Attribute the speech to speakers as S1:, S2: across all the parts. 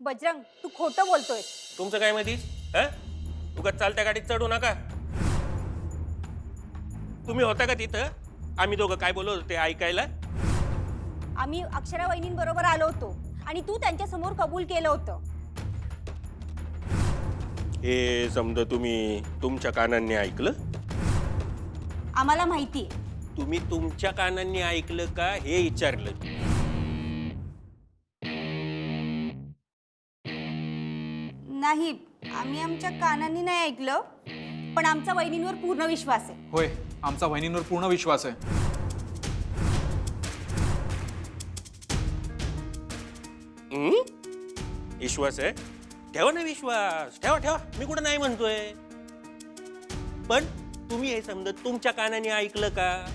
S1: बजरंग, तू खोटं बोलतोय.
S2: तुमचं काय माहिती? उगाच चालत्या गाडीत चढू नका. तुम्ही होता का तिथं? आम्ही दोघं काय बोलत होते ऐकायला?
S1: आम्ही अक्षरा वहिनींबरोबर आलो होतो आणि तू त्यांच्या समोर कबूल केलं होतं.
S2: हे समजा तुम्ही तुमच्या कानांनी ऐकलं?
S1: आम्हाला माहिती आहे.
S2: तुम्ही तुमच्या कानांनी ऐकलं का हे विचारलं.
S1: नाही, आम्ही आमच्या कानांनी नाही ऐकलं, पण आमचा वहिनींवर पूर्ण विश्वास आहे.
S3: होय, आमचा वहिनींवर पूर्ण विश्वास आहे.
S2: विश्वास आहे? ठेवा ना विश्वास, ठेवा ठेवा. मी कुठं नाही म्हणतोय, पण तुम्ही हे समजत तुमच्या कानाने ऐकलं का?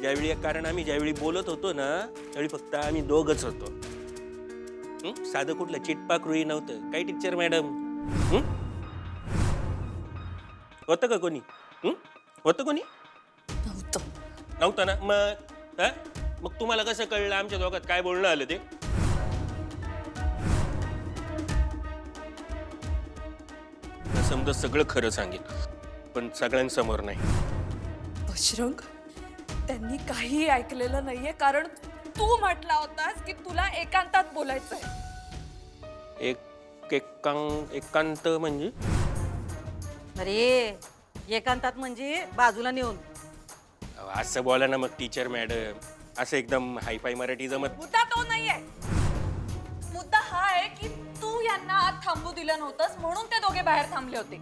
S2: ज्यावेळी कारण आम्ही ज्यावेळी बोलत होतो ना त्यावेळी फक्त आम्ही दोघच होतो. साधं कुठलं चिटपाक रुई नव्हतं. काय टीचर मॅडम? होतं का कोणी? होतं कोणी? नव्हतं ना. मग तुम्हाला कसं कळलं आमच्या दोघात काय बोलणं आलं ते? समजा सगळं खरं सांगेन, पण सगळ्यांसमोर नाही.
S4: बजरंग, त्यांनी काही ऐकलेलं नाहीये, कारण तू म्हटला होतास की तुला एकांतात बोलायचंय.
S2: एकांत म्हणजे?
S5: अरे, एकांतात म्हणजे बाजूला नेऊन.
S2: असं बोला ना मग टीचर मॅडम. असं एकदम हायफाय मराठी जमत.
S4: मुद्दा तो नाहीये. मुद्दा हा आहे की तू यांना आत थांबू दिलं नव्हतंस, म्हणून ते दोघे बाहेर थांबले होते.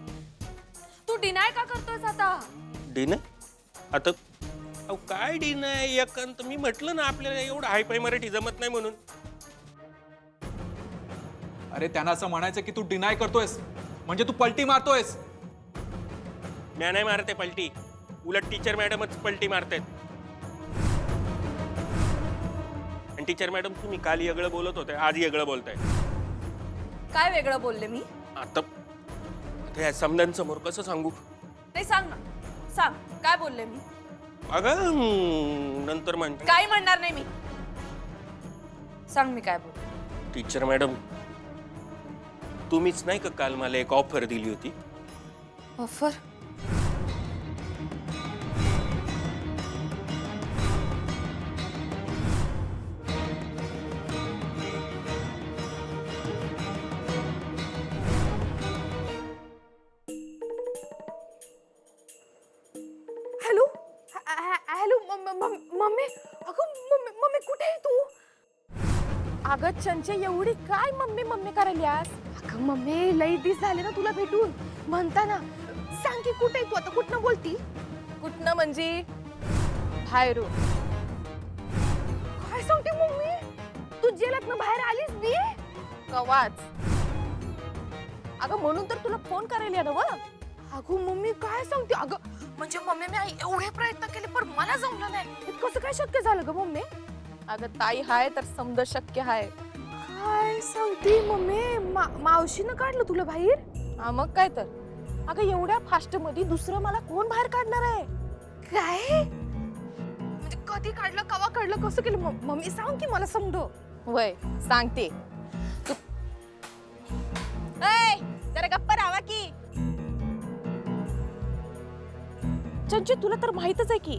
S4: तू डिनाय का करतोयस आता?
S2: डिनर? आता काय डिनर एकांत? मी म्हटलं ना आपल्याला एवढं हायफाय मराठी जमत नाही म्हणून.
S3: अरे, त्यांना असं म्हणायचं की तू डिनाय करतोयस म्हणजे तू पलटी मारतोयस.
S2: मी नाही मारते पलटी, उलट टीचर मॅडमच पलटी मारतायत. आणि टीचर मॅडम तुम्ही काल वेगळं बोलत होते, आज वेगळं बोलताय.
S4: काय वेगळं बोलले मी?
S2: आता या समजांसमोर कसं सांगू?
S4: ते सांग ना, सांग काय बोलले मी?
S2: अगं नंतर म्हणते.
S4: काय म्हणणार नाही मी. सांग मी काय बोलले.
S2: टीचर मॅडम, तुम्हीच नाही का काल मला एक ऑफर दिली होती?
S4: ऑफर? Hello hello mummy. अगं मम्मी कुठे आहे तू?
S6: अगं चंचे, एवढी काय मम्मी मम्मी करायल्यास? अगं मम्मी, लई दिस झाले ना तुला भेटून. म्हणता ना, सांग की कुठे तू आता? कुठनं बोलती?
S4: कुठनं म्हणजे?
S6: बाहेरून. काय सांगते मम्मी? तू जेलातनं बाहेर आलीस बी? कवाच. अगं म्हणून तर तुला फोन करायला ना. अगं मम्मी, काय सांगते? अगं म्हणजे मम्मी, मी एवढे प्रयत्न केले पण मला जमलं नाही. हे कसं काय शक्य झालं ग मम्मी?
S4: अगं ताई हाय तर समजा शक्य हाय.
S6: काय सांगते मम्मी? मावशीनं काढलं तुला बाहेर?
S4: हा मग काय तर.
S6: अगं एवढ्या फास्ट मध्ये दुसरं मला कोण बाहेर काढणार आहे? काय म्हणजे कधी काढलं, कवा काढलं, कसं केलं? मम्मी सांग की मला समजव.
S4: वय सांगते.
S1: जरा गप्पा राहा की.
S6: चंचे, तुला तर माहितच आहे की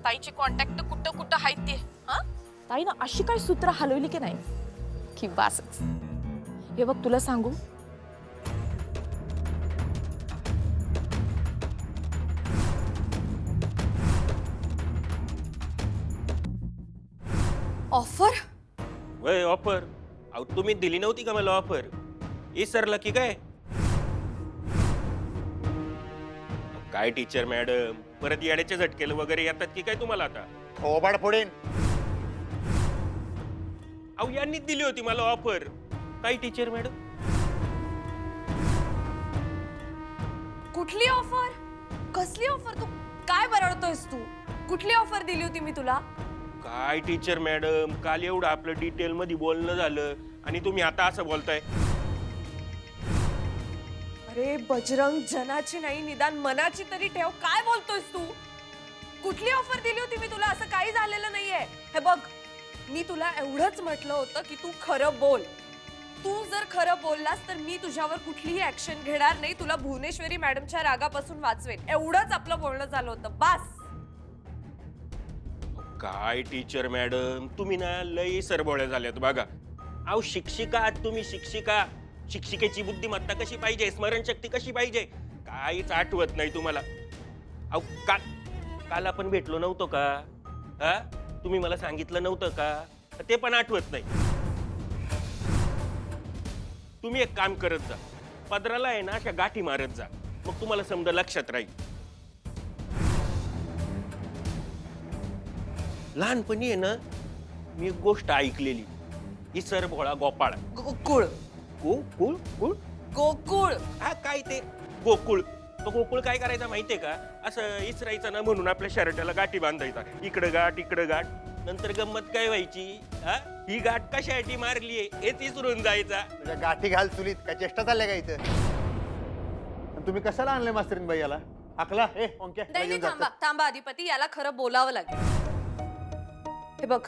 S4: ताईचे कॉन्टॅक्ट कुठं कुठं आहेत ते. हा
S6: ताईनं अशी काही सूत्र हलवली की नाही
S4: की बासच.
S6: हे बघ, तुला सांगू,
S4: ऑफर?
S2: वय ऑफर? अहो तुम्ही दिली नव्हती का मला ऑफर? विसरला की काय? काय टीचर मॅडम, परत येड्याचे झटकेल वगैरे येतात की काय तुम्हाला आता?
S7: थोबाड फोडीन.
S2: अहो यांनीच दिली होती मला ऑफर. काय टीचर मॅडम?
S4: कुठली ऑफर? कसली ऑफर? तू काय बरळतोयस तू? कुठली ऑफर दिली होती मी तुला?
S2: काय टीचर मॅडम, काल एवढं आपलं डिटेल मध्ये बोलणं झालं आणि तुम्ही आता असं बोलताय.
S4: अरे बजरंग, जनाची नाही निदान मनाची तरी ठेव. काय बोलतोयस तू? कुठली ऑफर दिली होती मी तुला? असं काही झालेलं नाहीये. हे बघ, मी तुला एवढंच म्हटलं होतं की तू खरं बोल. तू जर खरं बोललास तर मी तुझ्यावर कुठलीही ऍक्शन घेणार नाही, तुला भुवनेश्वरी मॅडमच्या रागापासून वाचवेन. एवढंच आपलं बोलणं झालं होतं, बस.
S2: काय टीचर मॅडम, तुम्ही ना लई सरबोळ्या झाल्यात बघा. अहो शिक्षिका आहात तुम्ही, शिक्षिका. शिक्षिकेची बुद्धिमत्ता कशी पाहिजे, स्मरणशक्ती कशी पाहिजे, काहीच आठवत नाही तुम्हाला. अहो काल आपण भेटलो नव्हतो का? हा, तुम्ही मला सांगितलं नव्हतं का? ते पण आठवत नाही. तुम्ही एक काम करत जा, पदराला आहे ना अशा गाठी मारत जा, मग तुम्हाला समजा लक्षात राहील. लहानपणी आहे ना मी एक गोष्ट ऐकलेली, इसर भोळा गोपाळ.
S4: गोकुळ.
S2: गोकुळ कुळ
S4: गोकुळ.
S2: हा, काय ते गोकुळ. तो गोकुळ काय करायचा माहितीये का? असं इसरायचं ना म्हणून आपल्या शर्टाला गाठी बांधायचा, इकडं गाठ इकडं गाठ. नंतर गंमत काय व्हायची, हा, ही गाठ कशासाठी मारलीये हेच इसरून जायचा.
S7: तुझ्या गाठी घाल चुलीत, काय चेष्टा चालल्या का इथं? आणि तुम्ही कशाला आणले मास्तरीन बाई याला? हाकला ए ओंक्या,
S4: नाही
S7: घेऊन
S4: नाही, थांबा
S7: जातो.
S4: थांबा अधिपती, याला खरं बोलावं लागेल. हे बघ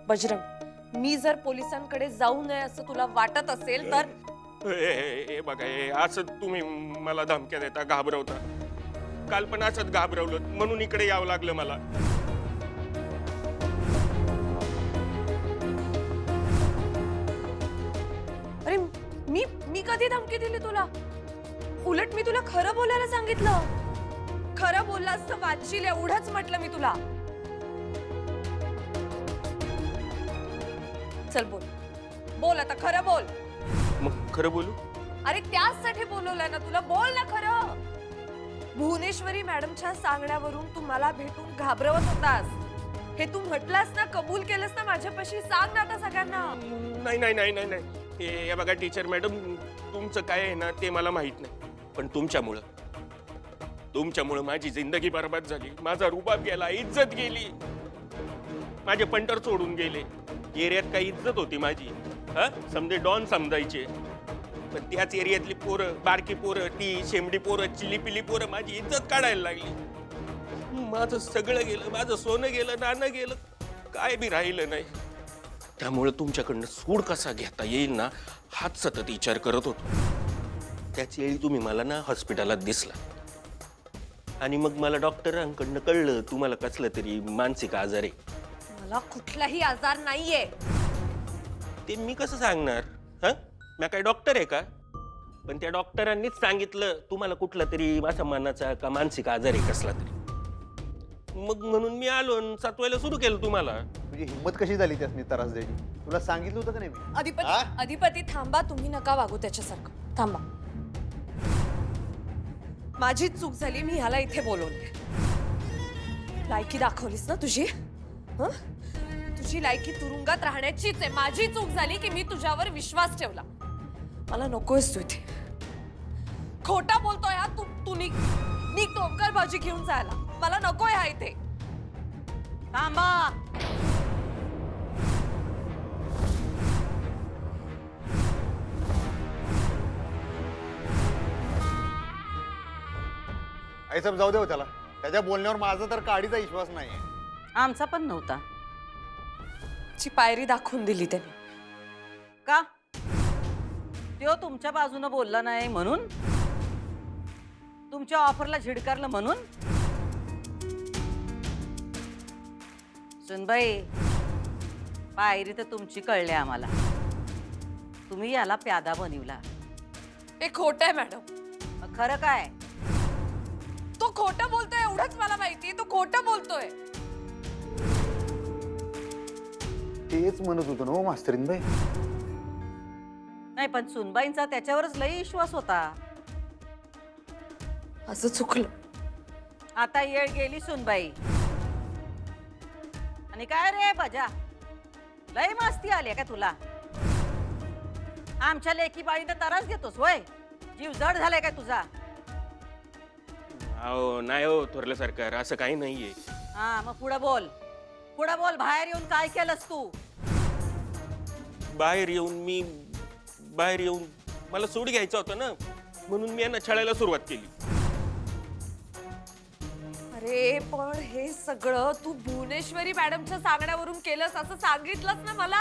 S4: बजरंग, मी जर पोलिसांकडे जाऊ नये असं तुला वाटत असेल तर
S2: हे बघा, हे असं तुम्ही मला धमक्या देता, घाबरवता. काल पण असंच घाबरवलं म्हणून इकडे यावं लागलं मला.
S4: अरे मी कधी धमकी दिली तुला? उलट मी तुला खरं बोलायला सांगितलं. खरं बोललास तर वाचशील एवढंच म्हटलं मी तुला. चल बोल, बोल आता, खरं बोल.
S2: मग खरं बोलू?
S4: अरे त्याचसाठी बोलवलंय ना तुला, बोल ना खरं. भुवनेश्वरी मॅडमच्या सांगण्यावरून तू मला भेटून घाबरवत होतास, हे तू म्हटलास ना, कबूल केलंस ना माझ्यापाशी. सांग ना आता सगळ्यांना.
S2: नाही नाही नाही नाही नाही, हे बघा टीचर मॅडम, तुमचं काय आहे ना ते मला माहित नाही, पण तुमच्यामुळं माझी जिंदगी बर्बाद झाली. माझा रुबाब गेला, इज्जत गेली, माझे पंटर सोडून गेले. एरियात काही इज्जत होती माझी, हा, समजे डॉन समजायचे. पण त्याच एरियातली पोरं, बारकी पोरं, ती शेमडी पोरं, चिली पिली पोरं माझी इज्जत काढायला लागली. माझं सगळं गेलं, माझं सोनं गेलं, नाणं गेलं, काय बी राहिलं नाही. त्यामुळे तुमच्याकडनं सूड कसा घेता येईल ना हाच सतत विचार करत होतो. त्याच वेळी तुम्ही मला ना हॉस्पिटलात दिसला आणि मग मला डॉक्टरांकडनं कळलं तुम्हाला कसलं तरी मानसिक आजार आहे.
S4: मला कुठलाही आजार नाहीये.
S2: ते मी कसं सांगणार? हा, मी काय डॉक्टर आहे का? पण त्या डॉक्टरांनीच सांगितलं तुम्हाला कुठला तरी माझा मनाचा का मानसिक आजार आहे कसला तरी. मग म्हणून मी आलो आणि सातवायला सुरू केलं तुम्हाला.
S7: तुझी हिंमत कशी झाली त्यासनी त्रास द्यायची? तुला सांगितलं होतं का नाही मी?
S4: अधिपती अधिपती थांबा, तुम्ही नका वागू त्याच्यासारखं. थांबा, माझी चूक झाली, मी ह्याला इथे बोलवले. लायकी दाखवलीस ना तुझी, हं? तुझी लायकी तुरुंगात राहण्याचीच आहे. माझी चूक झाली की मी तुझ्यावर विश्वास ठेवला. मला नकोयस तू इथे. खोटा बोलतोय हा तू. निघ तो ओंकार भाजी घेऊन जायला. मला नकोय हा इथे.
S5: थांबा.
S7: आई सब जाऊ दे त्याला, त्याच्या बोलण्यावर माझा तर काडीचा विश्वास नाही.
S5: आमचा पण नव्हता.
S4: ची पायरी दाखवून दिली त्याने.
S5: का? तो तुमच्या बाजूने बोलला नाही म्हणून? तुमच्या ऑफरला झिडकारलं म्हणून? सुनबाई, पायरी तर तुमची कळली आम्हाला. तुम्ही याला प्यादा बनवला.
S4: हे खोटं आहे मॅडम.
S5: मग खरं काय?
S4: तो खोटं बोलतोय एवढंच मला माहिती. तो खोटं बोलतोय.
S7: तेच म्हणत होतो ना मास्तरीन बाई.
S5: नाही, पण सुनबाईंचा त्याच्यावरच लई विश्वास होता.
S4: असं चुकलं.
S5: आता येळ गेली सुनबाई. आणि काय रे बजा, लई मस्ती आली का तुला? आमच्या लेकी बाळीनं त्रास देतोस वय? जीव जड झालाय काय तुझा?
S2: अहो नाही हो थोरलं सरकार, असं काही नाहीये.
S5: हा, मग पुढे बोल. पुढे बोल. बाहेर येऊन काय केलंस तू?
S2: बाहेर येऊन मला सूड घ्यायचा होता ना, म्हणून मी यांना छळायला सुरुवात केली.
S4: अरे पण हे सगळं तू भुवनेश्वरी मॅडमच्या सांगण्यावरून केलंस असं सांगितलंस ना मला.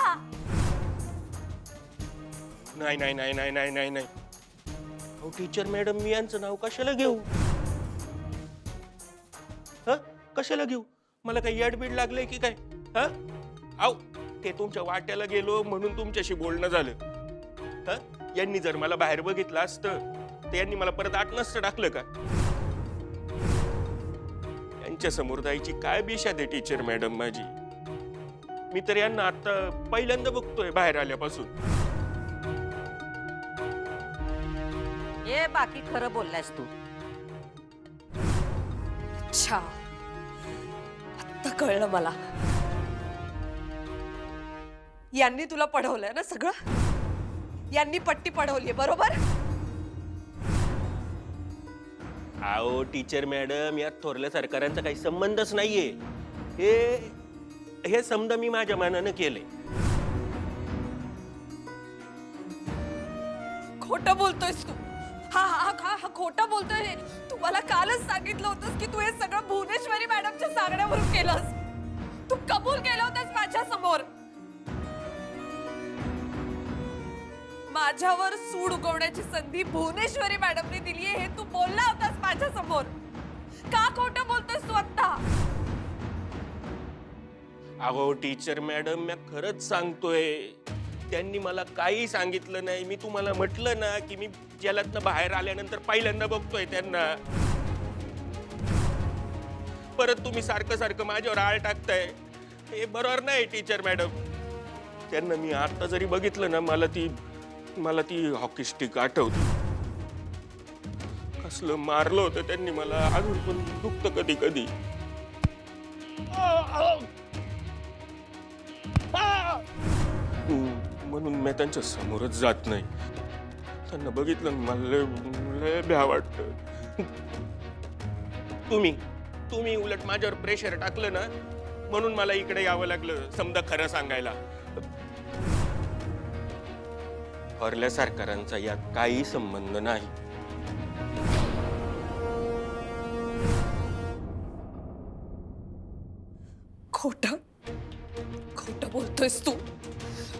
S2: नाही नाही नाही नाही नाही नाही नाही अहो टीचर मॅडम, मी यांचं नाव कशाला घेऊ? ह कशाला घेऊ? मला काही याडबीड लागलंय की काय? हा आव ते तुमच्या वाट्याला गेलो म्हणून तुमच्याशी बोलणं झालं. ह यांनी जर मला बाहेर बघितलं असतं तर यांनी मला परत आत नसतं टाकलं का? यांच्या समोर जायची काय बिशात आहे टीचर मॅडम माझी. मी तर यांना आता पहिल्यांदा बघतोय बाहेर आल्यापासून.
S5: ये बाकी खरं बोललास तू.
S4: अच्छा, आता कळलं मला. यांनी तुला पढवलंय ना सगळं. यांनी पट्टी पढवली बरोबर.
S2: आओ टीचर मॅडम, यात थोरल्या सरकारांचा काही संबंधच नाहीये. हे समजा मी माझ्या मनानं केलंय.
S4: खोटं बोलतोयस तू. हा हा हा हा खोटं बोलतोय. तू मला कालच सांगितलं होतंस की तू हे सगळं भुवनेश्वरी मॅडमच्या सांगण्यावरून केलंस. तू कबूल केलं होतंस माझ्या समोर. माझ्यावर सूड उगवण्याची संधी भुवनेश्वरी मॅडमने दिली हे तू बोलला होतास माझ्या समोर. का खोटं बोलतोयस तू आता?
S2: अहो टीचर मॅडम, मी खरंच सांगतोय. त्यांनी मला काही सांगितलं नाही. मी तुम्हाला म्हटलं ना की मी जेलातनं बाहेर आल्यानंतर पहिल्यांदा बघतोय त्यांना. परत तुम्ही सारखं सारखं माझ्यावर आळ टाकताय. हे बरोबर नाही टीचर मॅडम. त्यांना मी आता जरी बघितलं ना, मला ती हॉकी स्टिक आठवते. कसलं मारलं होतं त्यांनी मला. अजून पण दुखतं कधी कधी. म्हणून मी त्यांच्या समोरच जात नाही. त्यांना बघितलं मला लय भ्या वाटतं. तुम्ही उलट माझ्यावर प्रेशर टाकलं ना, म्हणून मला इकडे यावं लागलं समजा खरं सांगायला. थोरल्या सरकारांचा यात काही संबंध नाही.
S4: खोटं खोटं बोलतोयस तू.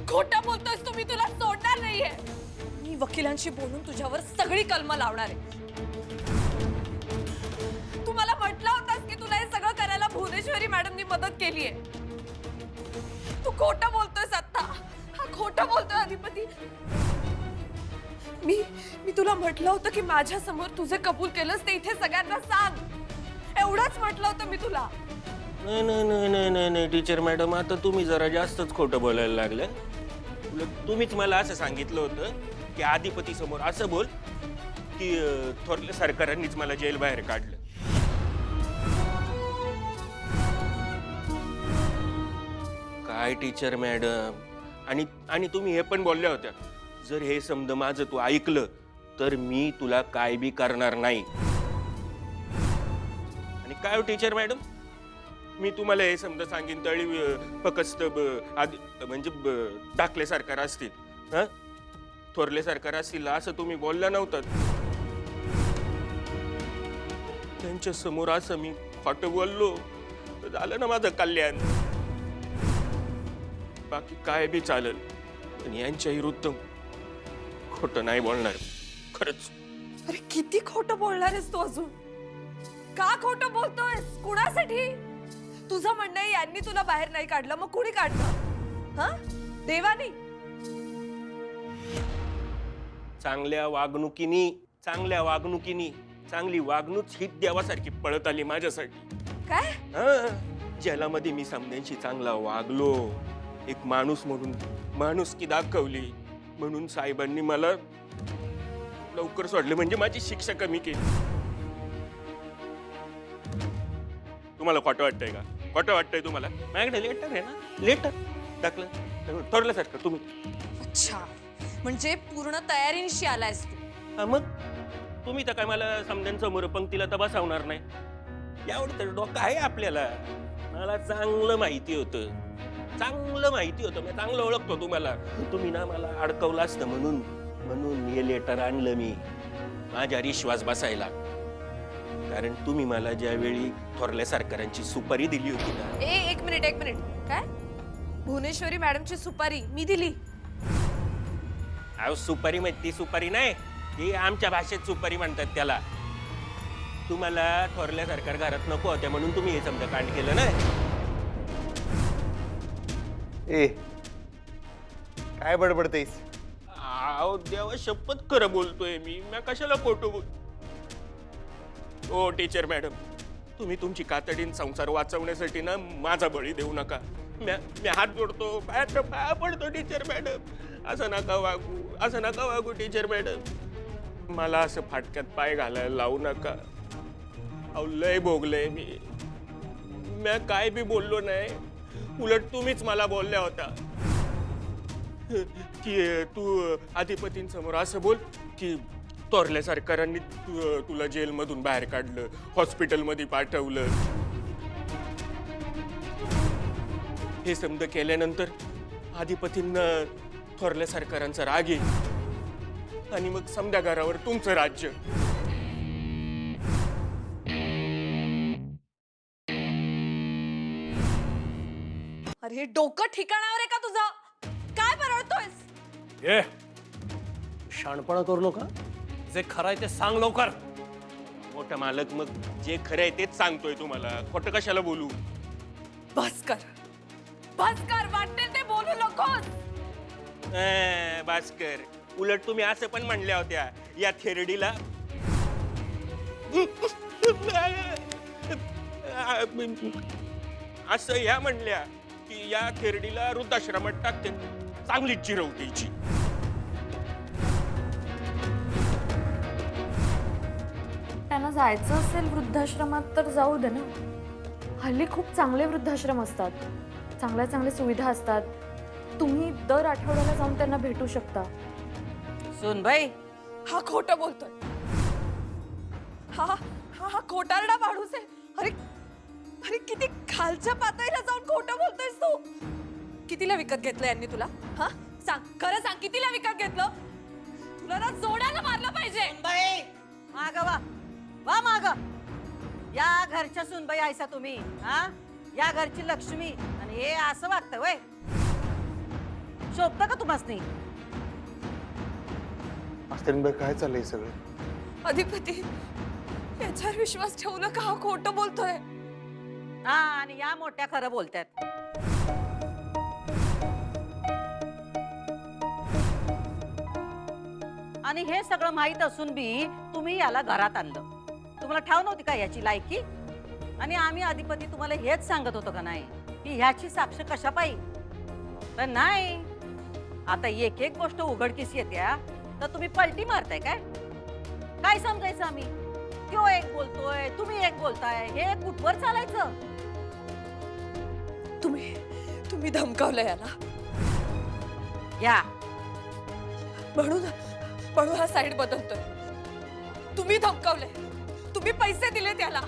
S4: खोटं बोलतोयस तू. मी तुला सोडणार नाहीये. मी वकिलांशी बोलून तुझ्यावर सगळी कलम लावणार आहे. तू मला म्हटलं होतास की तुला हे सगळं करायला भुवनेश्वरी मॅडमनी मदत केलीये. तू खोटं बोलतोयस आता. हा खोटं बोलतोय अधिपती. मी तुला म्हटलं होतं की माझ्या समोर तुझे कबूल केलंस ते इथे सगळ्यांना सांग. एवढंच म्हटलं होतं मी तुला.
S2: नाही नाही नाही नाही नाही नाही टीचर मॅडम, आता तुम्ही जरा जास्तच खोटं बोलायला लागले. तुम्हीच मला असं सांगितलं होतं की अधिपती समोर असं बोल की थोरल्या सरकारांनीच मला जेल बाहेर काढलं. काय टीचर मॅडम. आणि तुम्ही हे पण बोलल्या होत्या, जर हे समज माझं तू ऐकलं तर मी तुला काय बी करणार नाही. आणि काय हो टीचर मॅडम, मी तुम्हाला हे समजा सांगेन तळी फकस्त म्हणजे टाकले सरकार असतील, हा थोरले सरकार असतील असं तुम्ही बोलला नव्हतं. त्यांच्या समोर असं मी खोटं बोललो तर झालं ना माझं कल्याण. बाकी काय बी चालेल, पण यांच्या विरुद्ध खोटं नाही बोलणार खरंच.
S4: अरे किती खोटं बोलणार आहेस तू अजून. का खोटं बोलतोयस? कुणासाठी? तुझं म्हणणं आहे यांनी तुला बाहेर नाही काढलं, मग कुणी काढलं? हा देवानी?
S2: चांगल्या वागणुकीनी चांगली वागणूक ही देवासारखी पळत आली माझ्यासाठी.
S4: काय?
S2: जेलामध्ये मी समद्यांशी चांगला वागलो, एक माणूस म्हणून माणुसकी दाखवली, म्हणून साहेबांनी मला लवकर सोडले, म्हणजे माझी शिक्षा कमी केली. तुम्हाला खोटं वाटतंय का? खोटं वाटतंय तुम्हाला? माझ्याकडे लेटर आहे ना, लेटर टाकलं ठरल्यासारखं तुम्ही.
S4: अच्छा, म्हणजे पूर्ण तयारीनिशी आलायस तू.
S2: हा मग तुम्ही तर काय मला समद्यांसमोर पंक्तीला तर बसवणार नाही. एवढं तर डोकं आहे आपल्याला. मला चांगलं माहिती होतं, मी चांगलं ओळखतो तुम्हाला. तुम्ही ना मला अडकवलं असतं म्हणून हे लेटर आणलं मी माझ्या विश्वास बसायला. कारण तुम्ही मला ज्यावेळी थोरल्या सरकारांची सुपारी दिली होती ना,
S4: एक मिनिट काय भुवनेश्वरी मॅडमची सुपारी मी दिली?
S2: अहो सुपारी म्हणजे ती सुपारी नाही, ती आमच्या भाषेत सुपारी म्हणतात त्याला. तुम्हाला थोरल्या सरकार घरात नको होत्या म्हणून तुम्ही हे समजा कांड केलं ना.
S7: ए काय बडबडतेस?
S2: अहो देवा शपथ खरं बोलतोय मी कशाला खोटं बोल. ओ टीचर मॅडम, तुम्ही तुमची कातडीन संसार वाचवण्यासाठी ना माझा बळी देऊ नका. मी हात जोडतो, पाया पडतो टीचर मॅडम. असं नका वागू टीचर मॅडम. मला असं फाटक्यात पाय घालायला लावू नका. अहो लय भोगलंय मी काय बी बोललो नाही, उलट तुम्हीच मला बोलल्या होता की तू अधिपतींसमोर असं बोल की थोरल्या सरकारांनी तुला जेलमधून बाहेर काढलं, हॉस्पिटलमध्ये पाठवलं. हे समज केल्यानंतर अधिपतींना थोरल्या सरकारांचा राग येईल आणि मग समद्या घरावर तुमचं राज्य.
S4: अरे डोकं ठिकाणावर आहे का तुझं? काय परळतोयस?
S8: ये शाणपणा करू नका, जे खरं आहे ते सांग लवकर.
S2: मोठा मालक, मग जे खरं आहे तेच सांगतोय तुम्हाला, खोटं कशाला बोलू.
S4: भास्कर वाटेल ते बोलू नकोस.
S2: भास्कर, उलट तुम्ही असं पण म्हणल्या होत्या या थेरडीला असं ह्या म्हणल्या की या थेरडीला वृद्धाश्रमात टाकते, चांगलीच चिरवतीची.
S6: त्यांना जायचं असेल वृद्धाश्रमात तर जाऊ दे ना. हल्ली खूप चांगले वृद्धाश्रम असतात, चांगल्या सुविधा असतात. तुम्ही दर आठवड्याला जाऊन त्यांना भेटू शकता.
S5: सुनबाई,
S4: हा खोटं बोलतोय. हा खोटारडा माणूस आहे. अरे किती खालच्या पातळीला जाऊन खोटं बोलतोयस तू. कितीला विकत घेतलं यांनी तुला? हा सांग, खरं सांग, कितीला विकत घेतलं? तुला ना जोड्याला मारलं पाहिजे.
S5: माग वा माग. या घरच्या सुनबाई आयसा तुम्ही, हा? या घरची लक्ष्मी, आणि हे असं वागतं वय? शोभतं का तुम्हासनी?
S7: मास्तरीनबाई काय चाललंय सगळं?
S4: अधिपती, याच्यावर विश्वास ठेवू नका, हा खोटं बोलतोय.
S5: हा, आणि या मोठ्या खरं बोलतात. आणि हे सगळं माहित असून बी तुम्ही याला घरात आणलं. तुम्हाला ठाव नव्हती का याची लायकी? आणि आम्ही अधिपती तुम्हाला हेच सांगत होतो का नाही की ह्याची साक्ष कशा पाहिजे? तर नाही, आता एक एक गोष्ट उघडकीस येत्या तर तुम्ही पलटी मारताय. काय समजायचं आम्ही? त्यो एक बोलतोय, तुम्ही एक बोलताय, हे कुठवर चालायचं?
S4: तुम्ही धमकावलं याला,
S5: या
S4: म्हणून हा साईड बदलतोय. तुम्ही धमकावले, तुम्ही पैसे दिले त्याला.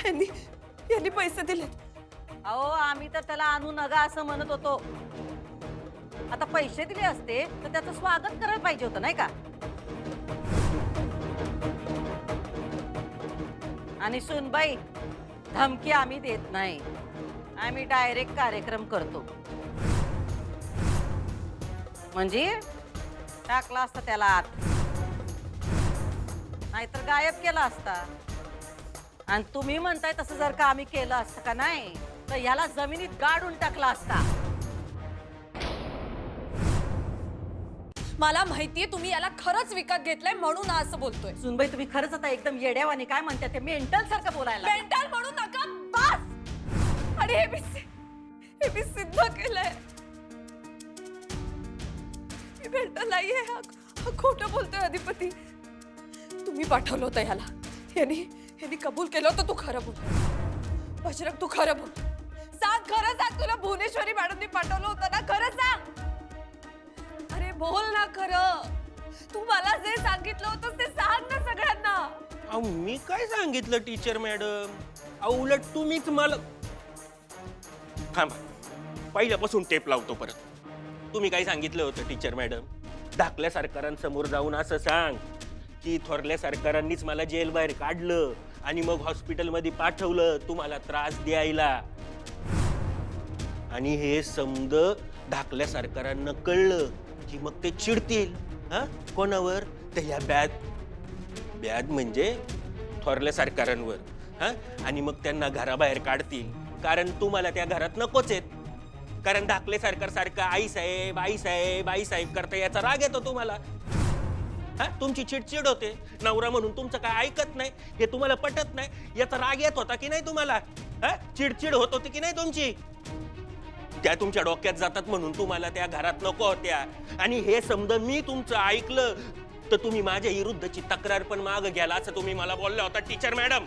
S4: यांनी पैसे दिलेत.
S5: अहो, आम्ही तर त्याला आणू नका असं म्हणत होतो. आता पैसे दिले असते तर त्याचं स्वागत करायला पाहिजे होतं, नाही का? आणि सुनबाई, धमकी आम्ही देत नाही, आम्ही डायरेक्ट कार्यक्रम करतो. म्हणजे टाकला असता त्याला आत, नाहीतर गायब केला असता. आणि तुम्ही म्हणताय तसं जर का आम्ही केलं असतं का नाही तर याला जमिनीत गाडून टाकला असता.
S4: मला माहितीये तुम्ही याला खरंच विकत घेतलंय म्हणून असं बोलतोय.
S5: सुनबाई, तुम्ही खरंच आता एकदम येड्यावानी काय म्हणतात ते मेंटल सारखं बोलायला.
S4: मेंटल म्हणू नका, बस. आणि हे मी सिद्ध केलंय. मी मेंटल नाहीये, हा खोटं बोलतोय अधिपती. तुम्ही पाठवलं होतं याला, यांनी कबूल केलं होतं. तू खरं बोल बजरंग, तू खरं बोल. खरं सांग, तुला भुवनेश्वरी मॅडमनी पाठवलं होतं ना? खरं सांग. अरे बोल ना खरं. तू मला जे सांगितलं होतं ते सांग ना सगळ्यांना.
S2: अहो मी काय सांगितलं टीचर मॅडम? अहो उलट तुम्हीच मला. थांबा, पहिल्यापासून टेप लावतो परत. तुम्ही काय सांगितलं होतं टीचर मॅडम? धाकल्या सरकारांसमोर जाऊन असं सांग की थोरल्या सरकारांनीच मला जेल बाहेर काढलं आणि मग हॉस्पिटलमध्ये पाठवलं तुम्हाला त्रास द्यायला. आणि हे समज धाकल्या सरकारांना कळलं की मग ते चिडतील. हा कोणावर? तर ह्या ब्याद म्हणजे थोरल्या सरकारांवर. हा आणि मग त्यांना घराबाहेर काढतील, कारण तुम्हाला त्या घरात नकोच आहेत. कारण धाकले सरकार सारखं आई साहेब करता याचा राग येतो तुम्हाला. हा तुमची चिडचिड होते, नवरा म्हणून तुमचं काय ऐकत नाही, हे तुम्हाला पटत नाही, याचा राग येत होता की नाही तुम्हाला? हा चिडचिड होत होती की नाही तुमची? त्या तुमच्या डोक्यात जातात म्हणून तुम्हाला त्या घरात नको होत्या. आणि हे समजा मी तुमचं ऐकलं तर तुम्ही माझ्या विरुद्धची तक्रार पण माग घ्याल असं तुम्ही मला बोलला होता टीचर मॅडम.